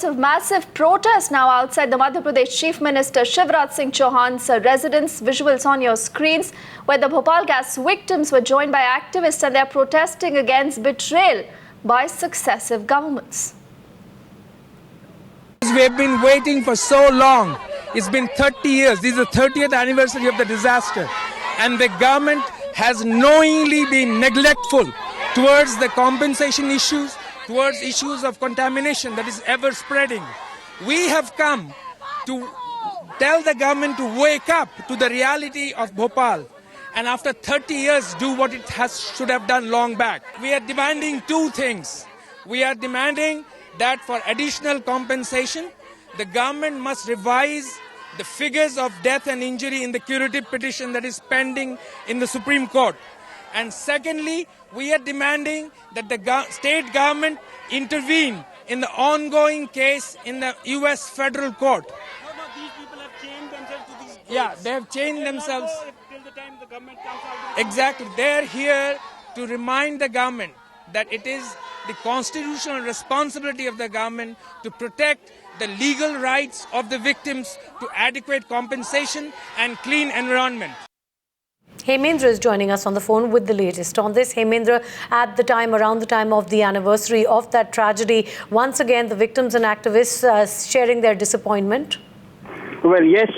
Of massive protest now outside the Madhya Pradesh Chief Minister Shivraj Singh Chauhan's residence. Visuals on your screens where the Bhopal gas victims were joined by activists and they are protesting against betrayal by successive governments. We've been waiting for so long. It's been 30 years. This is the 30th anniversary of the disaster. And the government has knowingly been neglectful towards the compensation issues, towards issues of contamination that is ever spreading. We have come to tell the government to wake up to the reality of Bhopal and after 30 years do what it should have done long back. We are demanding two things. We are demanding that for additional compensation, the government must revise the figures of death and injury in the curative petition that is pending in the Supreme Court. And secondly, we are demanding that the state government intervene in the ongoing case in the US federal court. No, these people have chained themselves to these gates. Yeah, they have chained themselves. Till the time the government comes out. Exactly. They're here to remind the government that it is the constitutional responsibility of the government to protect the legal rights of the victims to adequate compensation and clean environment. Hemendra is joining us on the phone with the latest on this. Hemendra, around the time of the anniversary of that tragedy, once again the victims and activists sharing their disappointment. Well, yes,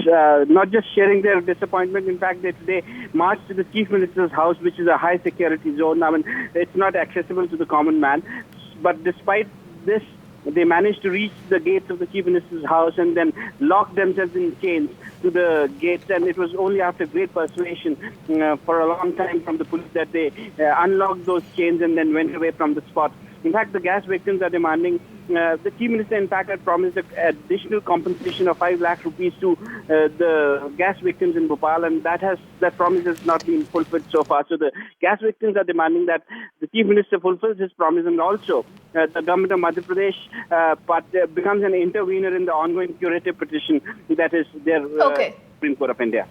not just sharing their disappointment. In fact, they marched to the Chief Minister's house, which is a high security zone. I mean, it's not accessible to the common man. But despite this, they managed to reach the gates of the Chief Minister's house and then lock themselves in chains to the gates. And it was only after great persuasion for a long time from the police that they unlocked those chains and then went away from the spot. In fact, the gas victims are demanding, the Chief Minister in fact had promised an additional compensation of 5 lakh rupees to the gas victims in Bhopal, and that promise has not been fulfilled so far. So the gas victims are demanding that the Chief Minister fulfills his promise, and also the government of Madhya Pradesh becomes an intervener in the ongoing curative petition that is there Supreme Court of India.